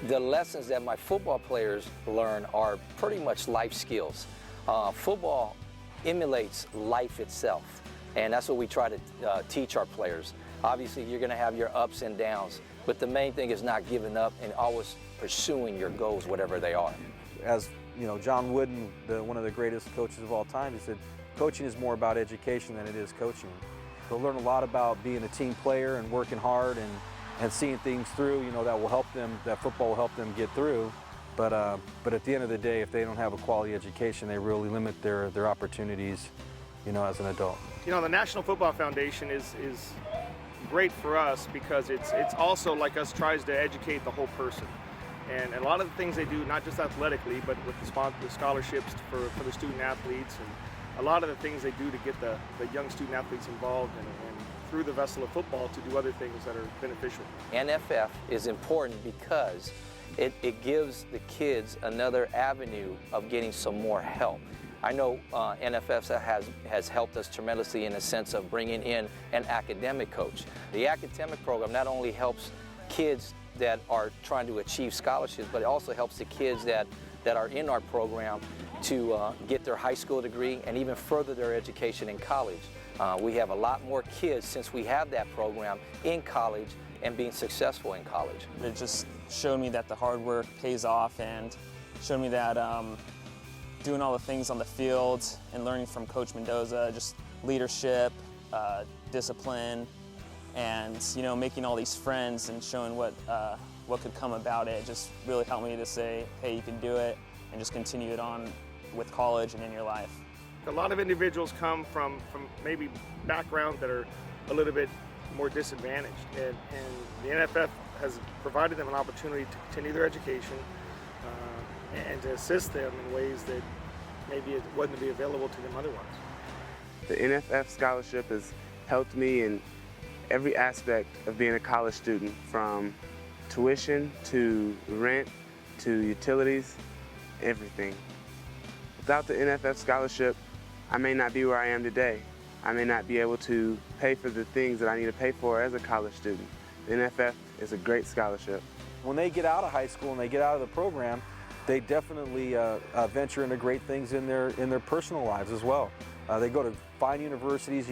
the lessons that my football players learn are pretty much life skills. Football emulates life itself, and that's what we try to teach our players. Obviously, you're going to have your ups and downs, but the main thing is not giving up and always pursuing your goals, whatever they are. As you know, John Wooden, one of the greatest coaches of all time, he said, coaching is more about education than it is coaching. They'll learn a lot about being a team player and working hard and seeing things through, you know, that will help them, that football will help them get through. But at the end of the day, if they don't have a quality education, they really limit their opportunities, you know, as an adult. You know, the National Football Foundation is great for us because it's also, like us, tries to educate the whole person. And a lot of the things they do, not just athletically, but with the scholarships for the student athletes, and a lot of the things they do to get the young student athletes involved and through the vessel of football to do other things that are beneficial. NFF is important because it gives the kids another avenue of getting some more help. I know NFF has helped us tremendously in the sense of bringing in an academic coach. The academic program not only helps kids that are trying to achieve scholarships, but it also helps the kids that are in our program to get their high school degree and even further their education in college. We have a lot more kids since we have that program in college and being successful in college. It just showed me that the hard work pays off, and showed me that doing all the things on the field and learning from Coach Mendoza, just leadership, discipline, and making all these friends and showing what could come about it just really helped me to say, hey, you can do it, and just continue it on with college and in your life. A lot of individuals come from maybe backgrounds that are a little bit more disadvantaged, and the NFF has provided them an opportunity to continue their education and to assist them in ways that maybe it wouldn't be available to them otherwise. The NFF scholarship has helped me in every aspect of being a college student, from tuition to rent to utilities, everything. Without the NFF scholarship, I may not be where I am today. I may not be able to pay for the things that I need to pay for as a college student. The NFF is a great scholarship. When they get out of high school and they get out of the program, they definitely venture into great things in their personal lives as well. They go to fine universities,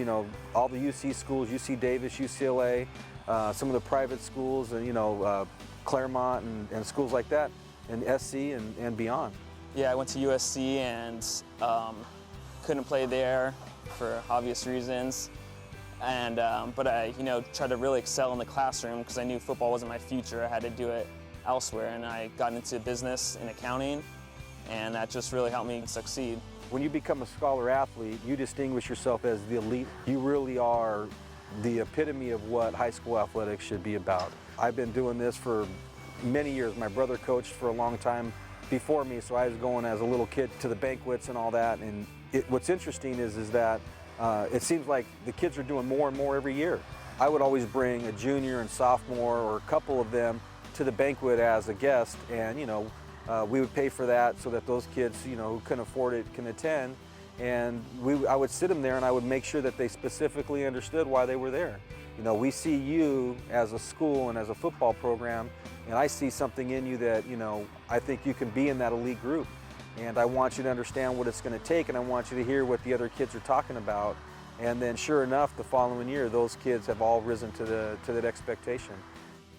all the UC schools, UC Davis, UCLA, some of the private schools, and Claremont and schools like that, and SC and beyond. Yeah, I went to USC and couldn't play there for obvious reasons, and but I tried to really excel in the classroom because I knew football wasn't my future. I had to do it elsewhere, and I got into business and accounting, and that just really helped me succeed. When you become a scholar athlete, you distinguish yourself as the elite. You really are the epitome of what high school athletics should be about. I've been doing this for many years. My brother coached for a long time before me, so I was going as a little kid to the banquets and all that. And what's interesting is that it seems like the kids are doing more and more every year. I would always bring a junior and sophomore or a couple of them to the banquet as a guest, and we would pay for that so that those kids who couldn't afford it can attend. And I would sit them there and I would make sure that they specifically understood why they were there. We see you as a school and as a football program, and I see something in you that I think you can be in that elite group. And I want you to understand what it's going to take, and I want you to hear what the other kids are talking about. And then sure enough, the following year, those kids have all risen to that expectation.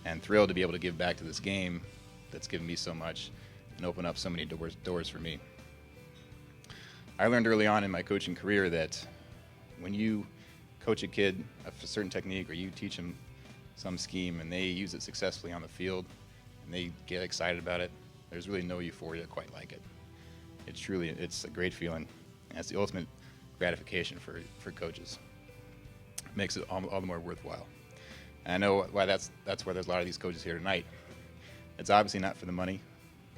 And thrilled to be able to give back to this game that's given me so much and open up so many doors for me. I learned early on in my coaching career that when you coach a kid a certain technique, or you teach them some scheme and they use it successfully on the field and they get excited about it, there's really no euphoria quite like it. It's a great feeling, and it's the ultimate gratification for coaches. It makes it all the more worthwhile. And I know why that's why there's a lot of these coaches here tonight. It's obviously not for the money,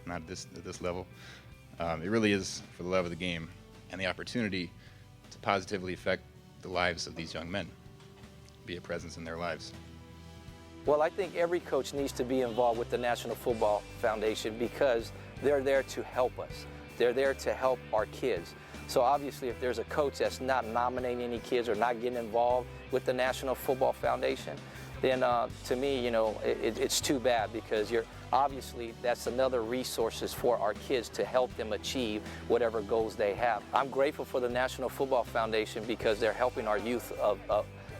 not at this level. It really is for the love of the game and the opportunity to positively affect the lives of these young men, be a presence in their lives. Well, I think every coach needs to be involved with the National Football Foundation because they're there to help us. They're there to help our kids. So obviously, if there's a coach that's not nominating any kids or not getting involved with the National Football Foundation, then to me, it's too bad, because obviously that's another resources for our kids to help them achieve whatever goals they have. I'm grateful for the National Football Foundation because they're helping our youth,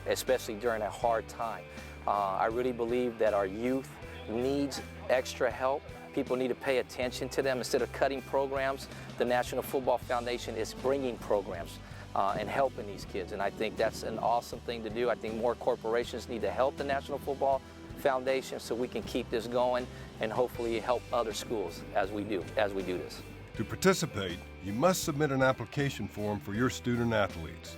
especially during a hard time. I really believe that our youth needs extra help. People need to pay attention to them. Instead of cutting programs, the National Football Foundation is bringing programs and helping these kids. And I think that's an awesome thing to do. I think more corporations need to help the National Football Foundation so we can keep this going and hopefully help other schools as we do this. To participate, you must submit an application form for your student athletes.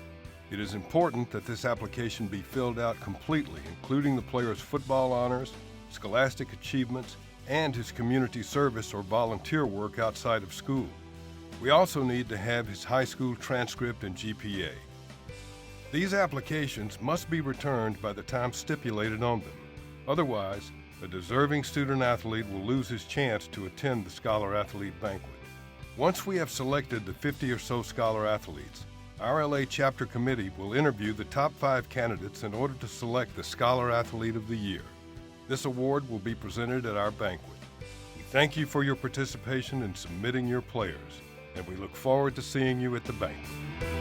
It is important that this application be filled out completely, including the player's football honors, scholastic achievements, and his community service or volunteer work outside of school. We also need to have his high school transcript and GPA. These applications must be returned by the time stipulated on them. Otherwise, a deserving student athlete will lose his chance to attend the Scholar Athlete Banquet. Once we have selected the 50 or so Scholar Athletes, our LA Chapter Committee will interview the top 5 candidates in order to select the Scholar Athlete of the Year. This award will be presented at our banquet. We thank you for your participation in submitting your players, and we look forward to seeing you at the banquet.